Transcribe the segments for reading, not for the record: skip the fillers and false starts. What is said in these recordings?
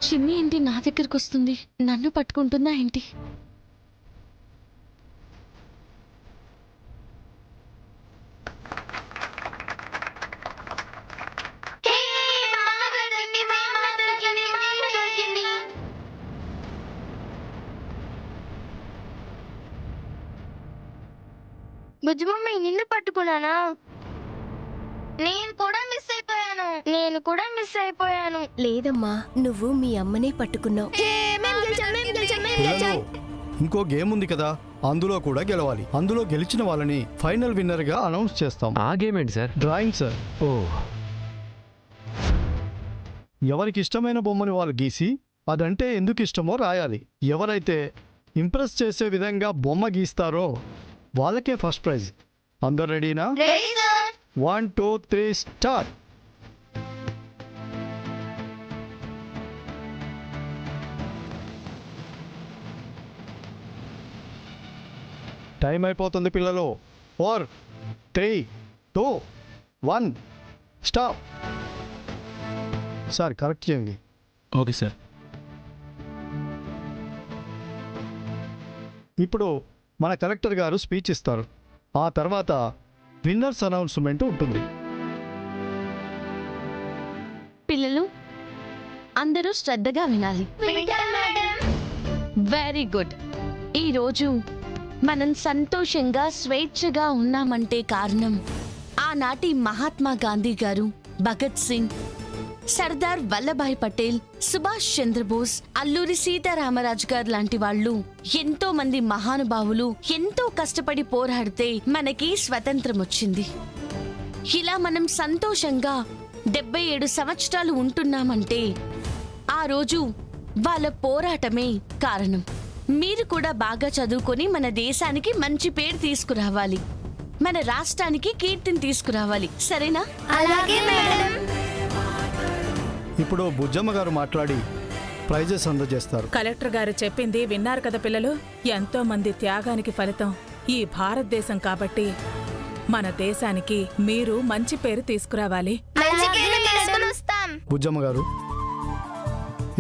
చిన్ని ఏంటి నా దగ్గరకు వస్తుంది? నన్ను పట్టుకుంటుందా ఏంటి? బుజ్జి మమ్మీ నిన్ను పట్టుకున్నానా? నేను కూడా మిస్ అయిపోయాను. లేదమ్మా, నువ్వు మీ అమ్మనే పట్టుకున్నావు. పిల్లలు, ఇంకో గేమ్ ఉంది కదా, అందులో కూడా గెలవాలి. అందులో గెలిచిన వాళ్ళని ఫైనల్ విన్నర్ గా అనౌన్స్ చేస్తాం. ఆ గేమ్ ఏంటి సార్? Drawing sir. ఓ, ఎవరికి ఇష్టమైన బొమ్మని వాళ్ళు గీసి అదంటే ఎందుకు ఇష్టమో రాయాలి. ఎవరైతే ఇంప్రెస్ చేసే విధంగా బొమ్మ గీస్తారో వాళ్ళకే ఫస్ట్ ప్రైజ్. అందరు రెడీనా? 1 2 3 స్టార్ట్. టైం అయిపోతుంది పిల్లలు. 4 3 2 1 స్టాప్. సార్ కరెక్ట్ చేయండి. Okay sir. ఇప్పుడు మన కలెక్టర్ గారు స్పీచ్ ఇస్తారు. ఆ తర్వాత విన్నర్స్ అనౌన్స్మెంట్ ఉంటుంది. పిల్లలు అందరూ శ్రద్ధగా వినాలి. Very good. ఈరోజు మనం సంతోషంగా స్వేచ్ఛగా ఉన్నామంటే కారణం ఆనాటి మహాత్మా గాంధీ గారు, భగత్ సింగ్, సర్దార్ వల్లభాయ్ పటేల్, సుభాష్ చంద్రబోస్, అల్లూరి సీతారామరాజు గారు లాంటి వాళ్ళు ఎంతో మంది మహానుభావులు ఎంతో కష్టపడి పోరాడితే మనకి స్వతంత్రం వచ్చింది. ఇలా మనం సంతోషంగా 77 సంవత్సరాలు ఉంటున్నామంటే ఆ రోజు వాళ్ళ పోరాటమే కారణం. మీరు కూడా బాగా చదువుకొని మన దేశానికి మంచి పేరు తీసుకురావాలి, మన రాష్ట్రానికి కీర్తిని తీసుకురావాలి. సరేనా? అలాగే మేడం. ఇప్పుడు బుజ్జమ్మ గారు మాట్లాడి ప్రైజెస్ అందజేస్తారు. కలెక్టర్ గారు చెప్పింది విన్నారు కదా పిల్లలు. ఎంతో మంది త్యాగానికి ఫలితం ఈ భారతదేశం కాబట్టి మన దేశానికి మీరు మంచి పేరు తీసుకురావాలి. బుజ్జమ్మ గారు,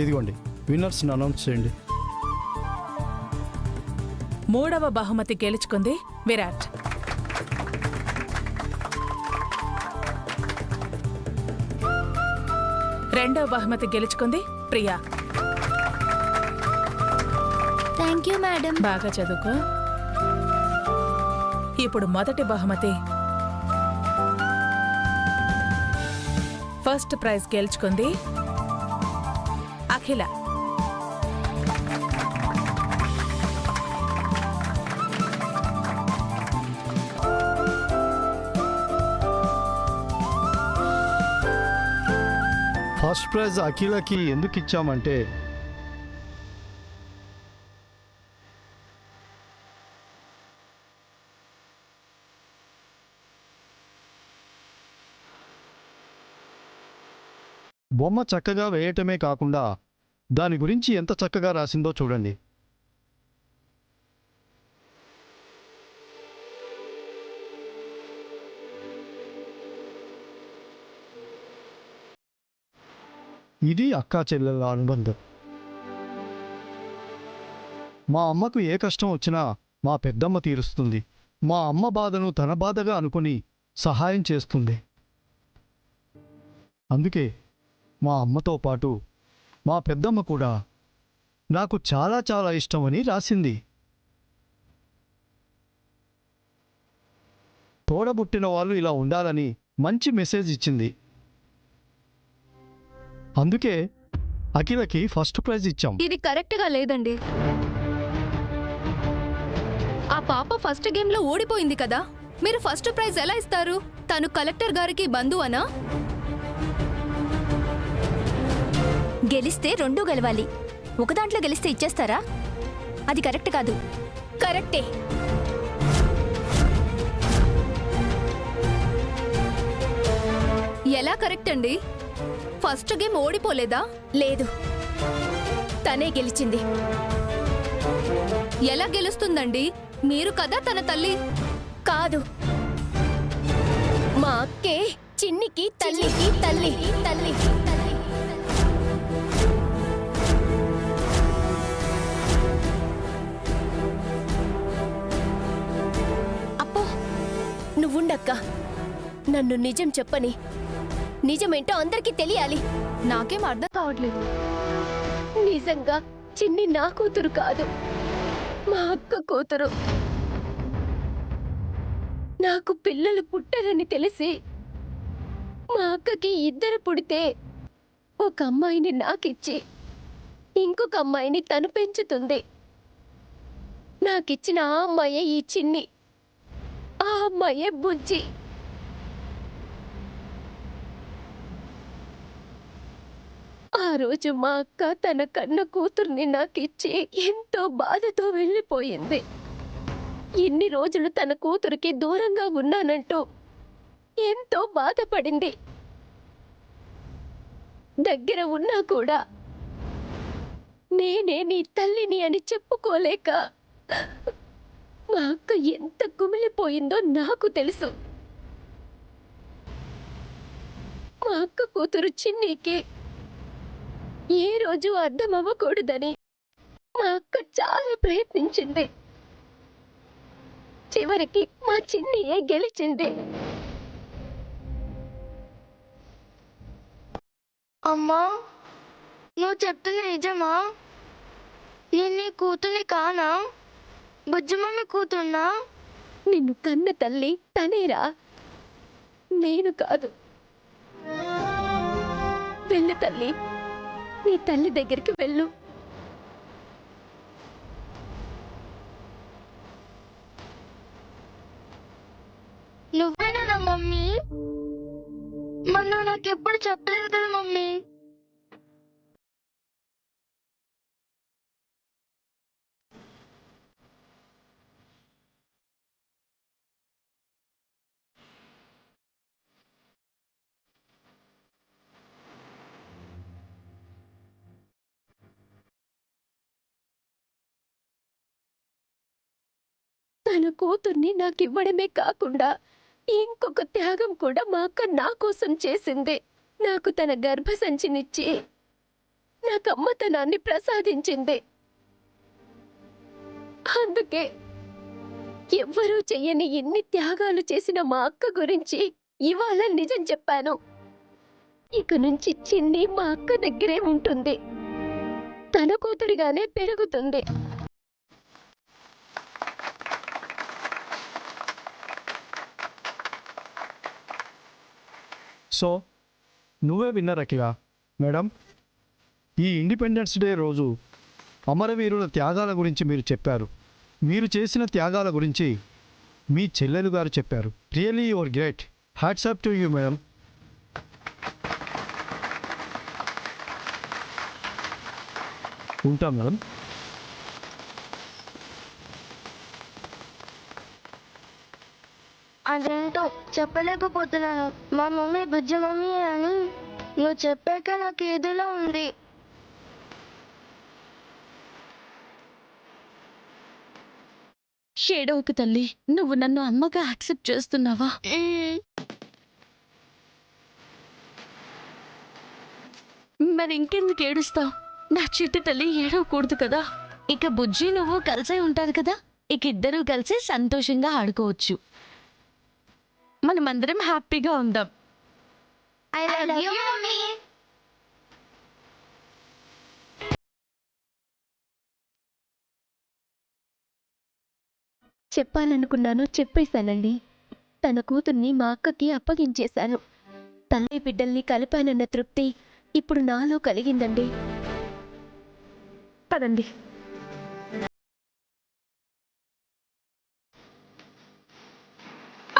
ఇదిగోండి విన్నర్స్ అనౌన్స్ చేయండి. 3వ బహుమతి గెలుచుకుంది విరాట్. 2వ బహుమతి గెలుచుకుంది ప్రియా. Thank you madam. బాగా చదువుకో. ఇప్పుడు మొదటి బహుమతి ఫస్ట్ ప్రైజ్ గెలుచుకుంది అఖిల. ఫస్ట్ ప్రైజ్ అఖిలకి ఎందుకు ఇచ్చామంటే బొమ్మ చక్కగా వేయటమే కాకుండా దాని గురించి ఎంత చక్కగా రాసిందో చూడండి. ఇది అక్కా చెల్లెళ్ళ అనుబంధం. మా అమ్మకు ఏ కష్టం వచ్చినా మా పెద్దమ్మ తీరుస్తుంది. మా అమ్మ బాధను తన బాధగా అనుకుని సహాయం చేస్తుంది. అందుకే మా అమ్మతో పాటు మా పెద్దమ్మ కూడా నాకు చాలా చాలా ఇష్టమని రాసింది. తోడబుట్టిన వాళ్ళు ఇలా ఉండాలని మంచి మెసేజ్ ఇచ్చింది. అందుకే అఖిలకి ఫస్ట్ ప్రైజ్ ఇచ్చాం. ఇది కరెక్ట్ గా లేదండి. ఆ పాప ఫస్ట్ గేమ్ లో ఓడిపోయింది కదా, మీరు ఫస్ట్ ప్రైజ్ ఎలా ఇస్తారు? తను కలెక్టర్ గారికి బంధువనా? గెలిస్తే 2 గెలవాలి. ఒక దాంట్లో గెలిస్తే ఇచ్చేస్తారా? అది కరెక్ట్ కాదు. కరెక్టే. ఎలా కరెక్ట్ అండి? ఫస్ట్ గేమ్ ఓడిపోలేదా? లేదు, తనే గెలిచింది. ఎలా గెలుస్తుందండి? మీరు కదా తన తల్లి. కాదు, మా అక్కే చిన్నికి తల్లికి తల్లి. నన్ను నిజం చెప్పని. నిజమేంటో అందరికీ తెలియాలి. నాకేం అర్థం కావట్లేదు. నిజంగా చిన్ని నా కూతురు కాదు, మా అక్క కూతురు. నాకు పిల్లలు పుట్టరని తెలిసి మా అక్కకి 2 పుడితే ఒక అమ్మాయిని నాకిచ్చి ఇంకొక అమ్మాయిని తను పెంచుతుంది. నాకిచ్చిన ఆ అమ్మాయే ఈ చిన్ని, ఆ అమ్మాయే బుజ్జి. ఆ రోజు మా అక్క తన కన్న కూతుర్ని నాకిచ్చి ఎంతో బాధతో వెళ్ళిపోయింది. ఇన్ని రోజులు తన కూతురికి దూరంగా ఉన్నానంటూ ఎంతో బాధపడింది. దగ్గర ఉన్నా కూడా నేనే నీ తల్లిని అని చెప్పుకోలేక మా అక్క ఎంత కుమిలిపోయిందో నాకు తెలుసు. మా అక్క కూతురు చిన్నికి ఏ రోజు అర్థం అవ్వకూడదని మా అక్క చాలా ప్రయత్నించింది. చివరికి మా చిన్నియే గెలిచింది. అమ్మా, నువ్వు చెప్తున్న నిజమా? నేను నీ కూతుర్ని కానా? బుజ్జమమ్మి కూతుర్నా? నిన్ను కన్న తల్లి తనేరా, నేను కాదు. వెళ్ళు తల్లి, నీ తల్లి దగ్గరికి వెళ్ళు. నువ్వేనా నా మమ్మీ? మరి నువ్వు నాకెప్పుడు చెప్పలేదు కదా మమ్మీ. తన కూతుర్ని నాకివ్వడమే కాకుండా ఇంకొక త్యాగం కూడా మా అక్క నా కోసం చేసింది. నాకు తన గర్భసంచినిచ్చి నాకు అమ్మతనాన్ని ప్రసాదించింది. అందుకే ఎవ్వరూ చెయ్యని ఎన్ని త్యాగాలు చేసిన మా అక్క గురించి ఇవాళ నిజం చెప్పాను. ఇక నుంచి చిన్ని మా అక్క దగ్గరే ఉంటుంది, తన కూతురిగానే పెరుగుతుంది. సో నువ్వే విన్నర్ అఖిల. మేడం, ఈ ఇండిపెండెన్స్ డే రోజు అమరవీరుల త్యాగాల గురించి మీరు చెప్పారు. మీరు చేసిన త్యాగాల గురించి మీ చెల్లెలు గారు చెప్పారు. Really your great. Hats up to you madam. ఉంటాం మేడం. అదేంటో చెప్పలేకపోతున్నాను. మా మమ్మీ బుజ్జమమ్మీ అని నువ్వు చెప్పాక నాకు ఏదోలా ఉంది. షేడోకి తల్లి, నువ్వు నన్ను అమ్మగా యాక్సెప్ట్ చేస్తున్నావా? మరి ఇంకెందుకు ఏడుస్తావు? నా చిట్టి తల్లి ఏడవకూడదు కదా. ఇక బుజ్జి నువ్వు కలిసే ఉంటారు కదా, ఇక ఇద్దరూ కలిసి సంతోషంగా ఆడుకోవచ్చు. మనమందరం హ్యాపీగా ఉందాం. I love you mummy. చెప్పాలనుకున్నాను, చెప్పేశానండి. తన కూతుర్ని మా అక్కకి అప్పగించేశాను. తల్లి బిడ్డల్ని కలిపానన్న తృప్తి ఇప్పుడు నాలో కలిగిందండి. పదండి.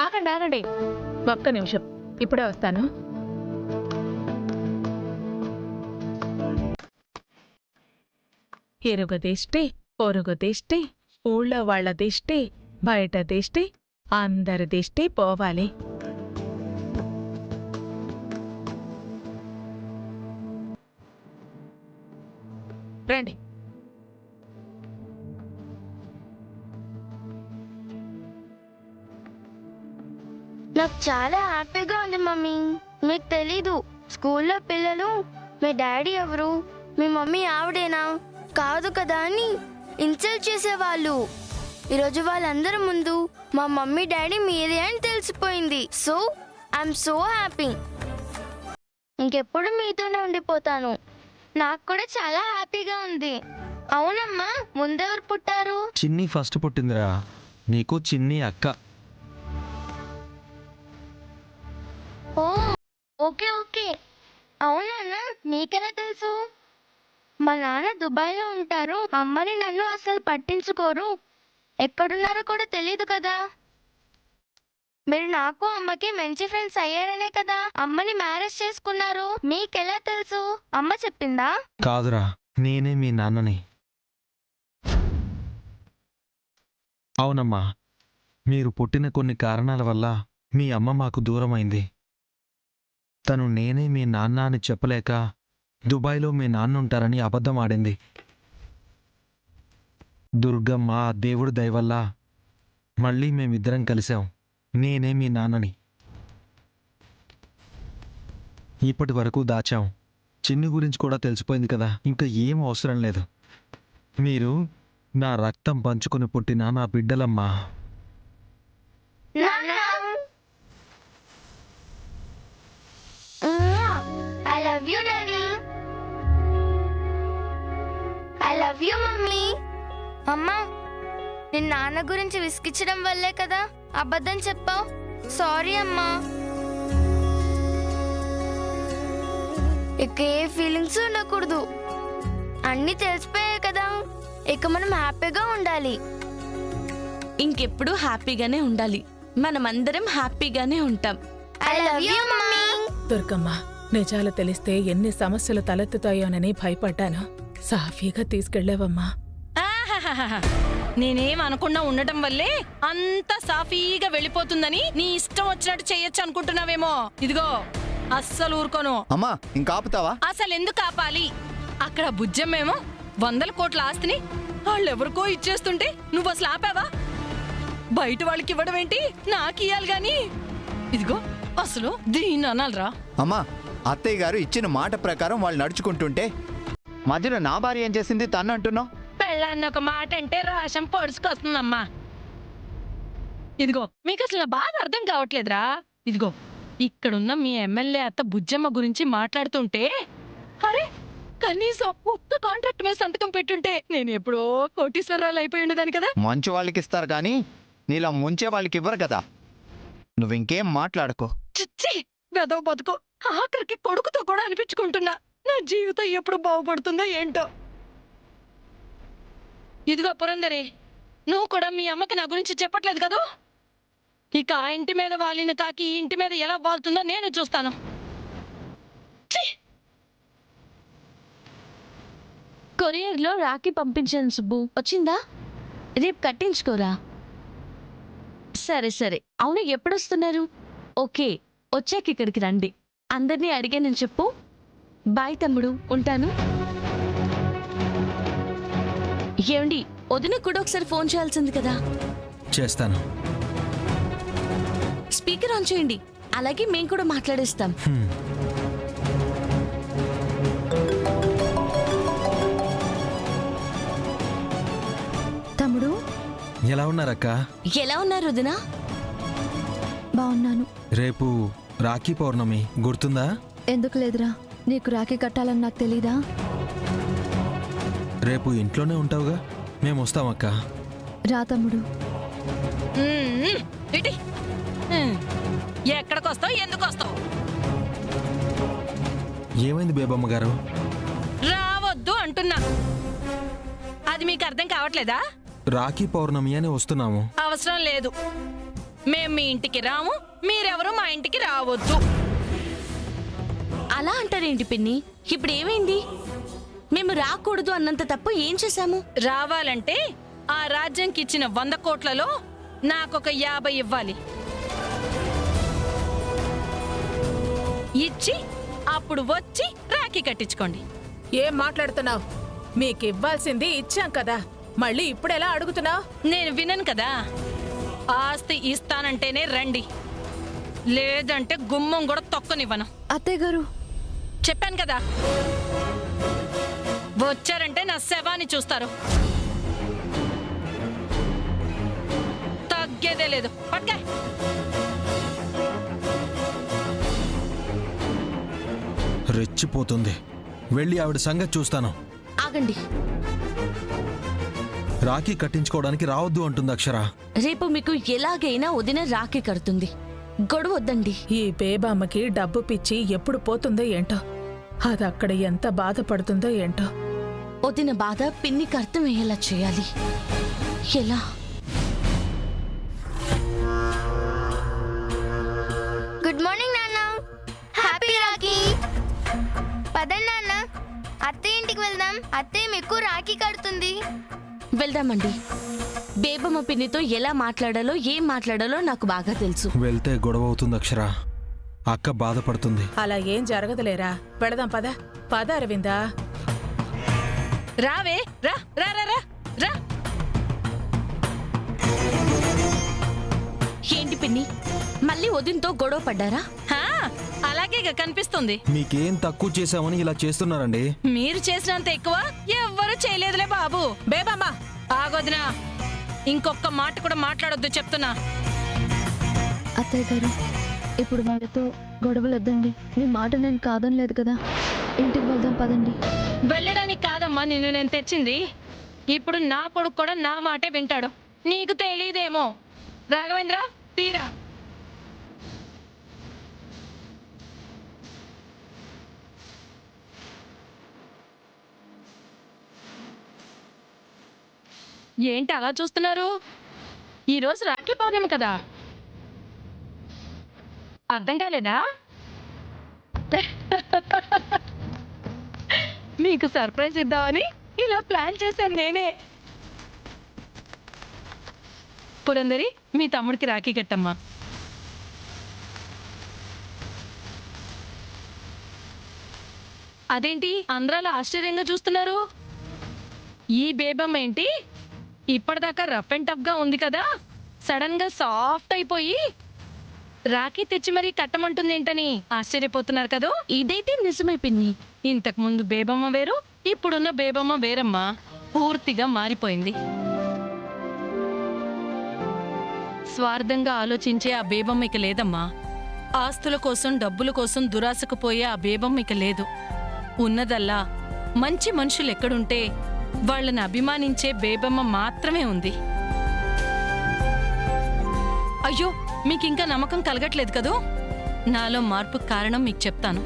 ఆగండి ఆగండి, ఒక్క నిమిషం, ఇప్పుడే వస్తాను. ఇరుగు దిష్టి, పొరుగు దిష్టి, ఊళ్ళో వాళ్ళ దిష్టి, బయట దిష్టి, అందరి దిష్టి పోవాలి. రండి. నాకు చాలా హ్యాపీగా ఉంది మమ్మీ. మీకు తెలీదు, స్కూల్లో పిల్లలు మీ డాడీ ఎవరు, మీ మమ్మీ ఆవిడేనా కాదు కదా అని ఇన్సల్ట్ చేసేవాళ్ళు. ఈరోజు వాళ్ళందరి ముందు మా మమ్మీ డాడీ మీరే అని తెలిసిపోయింది. So I'm so happy. ఇంకెప్పుడు మీతోనే ఉండిపోతాను. నాకు కూడా చాలా హ్యాపీగా ఉంది. అవునమ్మా, ముందెవరు పుట్టారు? చిన్ని ఫస్ట్ పుట్టిందిరా. నీకు చిన్ని అక్క. ఓ ఓకే ఓకే. అవునా, నీకెలా తెలుసు? మా నాన్న దుబాయ్లో ఉంటారు. అమ్మని నన్ను అసలు పట్టించుకోరు. ఎక్కడున్నారో కూడా తెలియదు కదా. మీరు నాకు అమ్మకి మంచి ఫ్రెండ్స్ అయ్యారనే కదా అమ్మని మ్యారేజ్ చేసుకున్నారు. మీకెలా తెలుసు? అమ్మ చెప్పిందా? కాదురా, నేనే మీ నాన్నని. అవునమ్మా, మీరు పుట్టిన కొన్ని కారణాల వల్ల మీ అమ్మ మాకు దూరమైంది. తను నేనే మీ నాన్న అని చెప్పలేక దుబాయ్లో మీ నాన్న ఉంటారని అబద్ధం ఆడింది. దుర్గమ్మ ఆ దేవుడి దయవల్ల మళ్ళీ మేమిద్దరం కలిసాం. నేనే మీ నాన్నని. ఇప్పటి వరకు దాచాం. చిన్ని గురించి కూడా తెలిసిపోయింది కదా, ఇంకా ఏం అవసరం లేదు. మీరు నా రక్తం పంచుకుని పుట్టిన నా బిడ్డలమ్మా. I love you, Daddy. I love you, Mummy. అమ్మా, నేను నాన్న గురించి విసిగించడం వల్లే కదా అబద్ధం చెప్పావు. సారీ అమ్మా. ఇక ఏ ఫీలింగ్స్ ఉండకూడదు. అన్నీ తెలిసిపోయాయి కదా, ఇక మనం హ్యాపీగా ఉండాలి. ఇంకెప్పుడు హ్యాపీగానే ఉండాలి. మనమందరం హ్యాపీగానే ఉంటాం. I love you, mummy. Durgamma, నిజాలు తెలిస్తే ఎన్ని సమస్యలు తలెత్తుతాయోనని భయపడ్డాను. సాఫీగా తీసుకెళ్ళావమ్మా. నేనేం అనకుండా ఉండటం వల్లే అంత సాఫీగా వెళ్ళిపోతుందని నీ ఇష్టం వచ్చినట్టు చేయొచ్చు అనుకుంటున్నావేమో. ఇదిగో, అస్సలు ఊరుకోను. అమ్మా, ఇంకా ఆపుతావా? అసలు ఎందుకు ఆపాలి? అక్కడ బుజ్జమ్మేమో 100 కోట్ల ఆస్తిని వాళ్ళెవరికో ఇచ్చేస్తుంటే నువ్వు అసలు ఆపావా? బయట వాళ్ళకి ఇవ్వడం ఏంటి, నాకు ఇయ్యాలి గాని. ఇదిగో, అసలు దీన్ని అనాలరా? అమ్మా, అత్తయ్య గారు ఇచ్చిన మాట ప్రకారం వాళ్ళు నడుచుకుంటుంటే మధ్యలో నా భార్య ఏం చేసింది తను అంటున్నావు? పెళ్ళాన్న ఒక మాట అంటే రాశం పొడుచుకొస్తుందమ్మా. ఇదిగో, మీకు అసలు నా బాధ అర్థం కావట్లేదురా. ఇదిగో, ఇక్కడున్న మీ ఎమ్మెల్యే అత్త బుజ్జమ్మ గురించి మాట్లాడుతుంటే, అరే కనీసం ఒక్క కాంట్రాక్ట్ మీద సంతకం పెట్టుంటే నేను ఎప్పుడో కోటీశ్వరరాలు అయిపోయి ఉండేదాన్ని కదా. మంచి వాళ్ళకి ఇస్తారు కానీ నీలా ముంచే వాళ్ళకి ఇవ్వరు కదా. నువ్వు ఇంకేం మాట్లాడుకో. చిచ్చి, వెదవ బతుకు. ఆఖరికి కొడుకుతో కూడా అనిపించుకుంటున్నా. నా జీవితం ఎప్పుడు బాగుపడుతుందో ఏంటో. ఇదిగో పురందరి, నువ్వు కూడా మీ అమ్మకి నా గురించి చెప్పట్లేదు కదూ. ఇక ఆ ఇంటి మీద వాలిన కాకి ఈ ఇంటి మీద ఎలా వాళ్తుందో నేను చూస్తాను. కొరియర్లో రాఖీ పంపించాను సుబ్బు. వచ్చిందా? రేపు కట్టించుకోరా. సరే సరే. అవును, ఎప్పుడొస్తున్నారు? ఓకే, వచ్చాక ఇక్కడికి రండి. అందరినీ అడిగానని చెప్పు. బాయ్ తమ్ముడు, ఉంటాను. ఏమండి, వదిన కూడా ఒకసారి ఫోన్ చేయాల్సింది కదా. చేస్తాను. స్పీకర్ ఆన్ చేయండి, అలాగే మేము కూడా మాట్లాడేస్తాం. తమ్ముడు, ఎలా ఉన్నారక్క? ఎలా ఉన్నారు వదిన? బాగున్నాను. రేపు రాఖీ పౌర్ణమి గుర్తుందా? ఎందుకు లేదురా, నీకు రాఖీ కట్టాలని నాకు తెలీదా? రేపు ఇంట్లోనే ఉంటావుగా, మేము వస్తామక్క. రా తమ్ముడు. ఇటీ ఎక్కడికి వస్తావు, ఎందుకు వస్తావు? ఏమైంది బేబమ్మ గారు? రావద్దు అంటున్నా. అది మీకు అర్థం కావట్లేదా? రాఖీ పౌర్ణమి అని వస్తున్నాము. అవసరం లేదు. మేం మీ ఇంటికి రాము, మీరెవరు మా ఇంటికి రావద్దు. అలా అంటారేంటి పిన్ని? ఇప్పుడు ఏమైంది? మేము రాకూడదు అన్నంత తప్పు ఏం చేశాము? రావాలంటే ఆ రాజ్యంకి ఇచ్చిన 100 కోట్లలో నాకొక 50 ఇవ్వాలి. ఇచ్చి అప్పుడు వచ్చి రాఖీ కట్టించుకోండి. ఏం మాట్లాడుతున్నావు? మీకివ్వాల్సింది ఇచ్చాం కదా, మళ్ళీ ఇప్పుడెలా అడుగుతున్నావు? నేను వినను కదా. ఆస్తి ఇస్తానంటేనే రండి, లేదంటే గుమ్మం కూడా తొక్కనివ్వను. అత్తయ్య గారు, చెప్పాను కదా, వచ్చారంటే నా శవాన్ని చూస్తారు. తగ్గేదే లేదు. పట్టుకే. రెచ్చిపోతుంది. వెళ్ళి ఆవిడ సంగతి చూస్తాను. ఆగండి. రాఖీ కట్టించుకోవడానికి రావద్దు అంటుంది అక్షర. రేపు మీకు ఎలాగైనా వదిన రాఖీ కడుతుంది. గొడవ వద్దండి. ఈ బేబామ్మకి డబ్బు పిచ్చి ఎప్పుడు పోతుందో ఏంటో, అది అక్కడ ఎంత బాధపడుతుందో ఏంటో. వదిన బాధ పిన్నికి అర్థమయ్యేలా చేయాలి. ఎలా? గుడ్ మార్నింగ్ నాన్న. హ్యాపీ రాఖీ. పదండి నాన్న, అత్తయ్య ఇంటికి వెళ్దాం. అత్తయ్య మీకు రాఖీ కడుతుంది. వెళ్దామండి. బేబమ్మ పిన్నితో ఎలా మాట్లాడాలో ఏం మాట్లాడాలో నాకు బాగా తెలుసు. వెళ్తే గొడవ అవుతుంది అక్షర. అక్క బాధపడుతుంది. అలా ఏం జరగదులేరా. వెళదాం పద. పద అరవిందా. రావే, రా రా రా రా రా. ఏంటి పిన్ని, మళ్ళీ వదినతో గొడవ పడ్డారా? హా, అలాగే కనిపిస్తుంది. మీకేం తక్కువ చేశామని ఇలా చేస్తున్నారండి? మీరు చేసినంత ఎక్కువ ఎవ్వరూ చేయలేదులే బాబు. బేబమ్మ ఆగొదినా, ఇంకొక మాట కూడా మాట్లాడొద్దు చెప్తున్నా. అత్తయ్య గారు, ఇప్పుడు వాళ్ళతో గొడవలు వద్దండి. మీ మాట నేను కాదనలేదు కదా. ఇంటికి వెళ్దాం పదండి. వెళ్ళడానికి కాదమ్మా నిన్ను నేను తెచ్చింది. ఇప్పుడు నా కొడుకు కూడా నా మాటే వింటాడు. నీకు తెలియదేమో. రాఘవేంద్ర, తీరా. ఏంటి అలా చూస్తున్నారు? ఈరోజు రాఖీ పౌర్ణమి కదా, అర్థం కాలేదా? మీకు సర్ప్రైజ్ ఇద్దామని ఇలా ప్లాన్ చేశాను నేనే. పురందరి, మీ తమ్ముడికి రాఖీ కట్టమ్మా. అదేంటి అందరూ అలా ఆశ్చర్యంగా చూస్తున్నారు? ఈ బేబమ్మ ఏంటి ఇప్పటిదాకా రఫ్ అండ్ టఫ్ గా ఉంది కదా, సడన్ గా సాఫ్ట్ అయిపోయి రాఖీ తెచ్చి మరీ కట్టమంటుంది ఏంటని ఆశ్చర్యపోతున్నారు కదా? ఇదైతే నిజమే పిన్ని. ఇంతకు ముందు బేబమ్మ వేరు, ఇప్పుడున్న బేబమ్మ వేరమ్మా. పూర్తిగా మారిపోయింది. స్వార్థంగా ఆలోచించే ఆ బేబమ్మ ఇక లేదమ్మా. ఆస్తుల కోసం డబ్బుల కోసం దురాశకు పోయే ఆ బేబమ్మ ఇక లేదు. ఉన్నదల్లా మంచి మనుషులు ఎక్కడుంటే వాళ్ళని అభిమానించే బేబమ్మ మాత్రమే ఉంది. అయ్యో, మీకింకా నమ్మకం కలగట్లేదు కదూ? నాలో మార్పు కారణం మీకు చెప్తాను.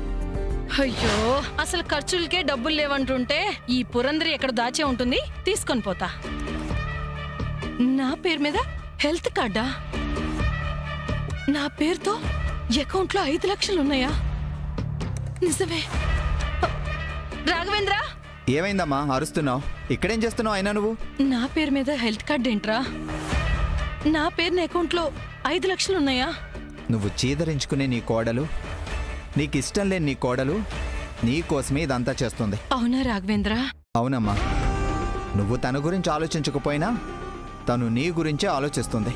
అయ్యో, అసలు ఖర్చులకే డబ్బులు లేవంటుంటే ఈ పురందరి ఎక్కడ దాచే ఉంటుంది, తీసుకొని పోతా. నా పేరు మీద హెల్త్ కార్డా? నా పేరుతో అకౌంట్లో 5 లక్షలు ఉన్నాయా? నిజమే. రాఘవేంద్ర, ఏమైందమ్మా అరుస్తున్నావు? ఇక్కడేం చేస్తున్నావు అయినా నువ్వు? నా పేరు మీద హెల్త్ కార్డ్ ఏంట్రా? నా పేరున అకౌంట్లో 5 లక్షలు ఉన్నాయా? నువ్వు చీదరించుకునే నీ కోడలు, నీకు ఇష్టం లేని నీ కోడలు నీ కోసమే ఇదంతా చేస్తుంది. అవునా రాఘవేంద్ర? అవునమ్మా, నువ్వు తన గురించి ఆలోచించకపోయినా తను నీ గురించే ఆలోచిస్తుంది.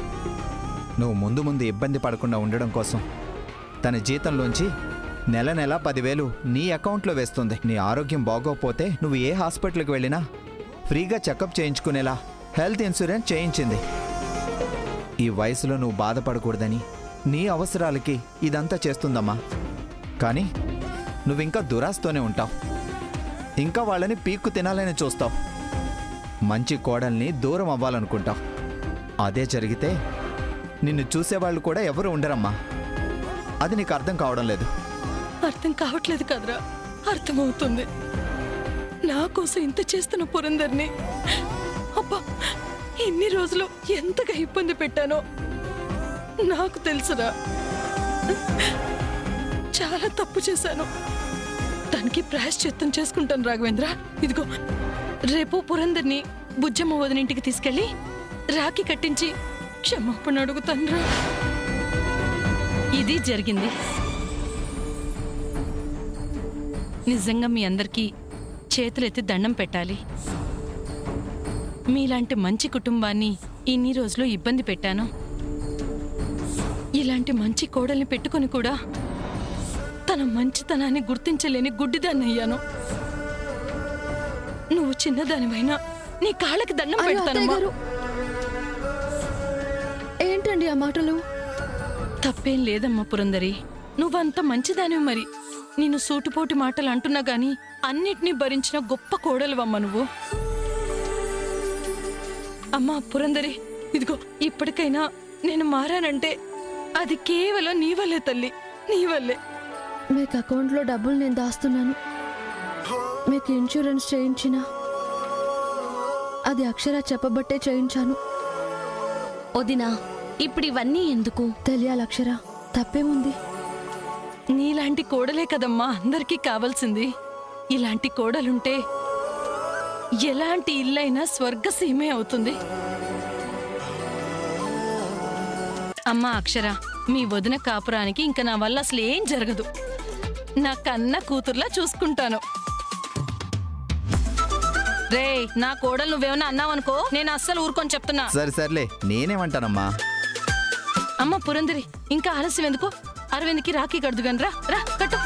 నువ్వు ముందు ముందు ఇబ్బంది పడకుండా ఉండడం కోసం తన జీతంలోంచి నెల నెల 10,000 నీ అకౌంట్లో వేస్తుంది. నీ ఆరోగ్యం బాగోకపోతే నువ్వు ఏ హాస్పిటల్కి వెళ్ళినా ఫ్రీగా చెకప్ చేయించుకునేలా హెల్త్ ఇన్సూరెన్స్ చేయించింది. ఈ వయసులో నువ్వు బాధపడకూడదని నీ అవసరాలకి ఇదంతా చేస్తుందమ్మా. కానీ నువ్వింకా దురాస్తోనే ఉంటావు. ఇంకా వాళ్ళని పీక్కు తినాలని చూస్తావు. మంచి కోడల్ని దూరం అవ్వాలనుకుంటావు. అదే జరిగితే నిన్ను చూసేవాళ్ళు కూడా ఎవరు ఉండరమ్మా. అది నీకు అర్థం కావడం లేదు. అర్థం కావట్లేదు కదరా? అర్థమవుతుంది. నా కోసం ఇంత చేస్తున్న పురందర్ని అబ్బా ఇన్ని రోజులు ఎంతగా ఇబ్బంది పెట్టానో నాకు తెలుసురా. చాలా తప్పు చేశాను. దానికి ప్రాయశ్చిత్తం చేసుకుంటాను రాఘవేంద్ర. ఇదిగో రేపు పురందర్ని బుజ్జమ్మ వదినింటికి తీసుకెళ్ళి రాఖీ కట్టించి క్షమాపణ అడుగుతానురా. ఇది జరిగింది. నిజంగా మీ అందరికీ చేతులెత్తి దండం పెట్టాలి. మీలాంటి మంచి కుటుంబాన్ని ఇన్ని రోజులు ఇబ్బంది పెట్టాను. ఇలాంటి మంచి కోడల్ని పెట్టుకొని కూడా తన మంచితనాన్ని గుర్తించలేని గుడ్డిదాన్ని అయ్యాను. నువ్వు చిన్నదానివైనా నీ కాళ్ళకి దండం పెడతానమ్మా. ఏంటండి ఆ మాటలు? తప్పేం లేదమ్మా పురందరి, నువ్వంత మంచిదానివి. మరి నేను సూటిపోటి మాటలు అంటున్నా గాని అన్నిటినీ భరించిన గొప్ప కోడలువమ్మ నువ్వు. అమ్మా పురందరి, ఇదిగో ఇప్పటికైనా నేను మారానంటే అది కేవలం నీ వల్లే తల్లి, నీ వల్లే. మీకు అకౌంట్లో డబ్బులు నేను దాస్తున్నాను. మీకు ఇన్సూరెన్స్ చేయించిన అది అక్షర చెప్పబట్టే చేయించాను. వదినా, ఇప్పుడు ఇవన్నీ ఎందుకు? తెలియాలి అక్షర, తప్పేముంది? నీలాంటి కోడలే కదమ్మా అందరికీ కావాల్సింది. ఇలాంటి కోడలుంటే ఎలాంటి ఇల్లైనా స్వర్గసీమే అవుతుంది. అమ్మా అక్షర, మీ వదిన కాపురానికి ఇంకా నా వల్ల అసలు ఏం జరగదు. నా కన్న కూతుర్లా చూసుకుంటాను. రే, నా కోడలు నువ్వేమన్నా అన్నావనుకో, నేను అస్సలు ఊరుకొని చెప్తున్నా. సర్లే, నేనేమంటానమ్మా. అమ్మ పురందరి, ఇంకా ఆలస్యం ఎందుకు? అరవింద్కి రాఖీ కడుదుగాని రా రా కట్టు.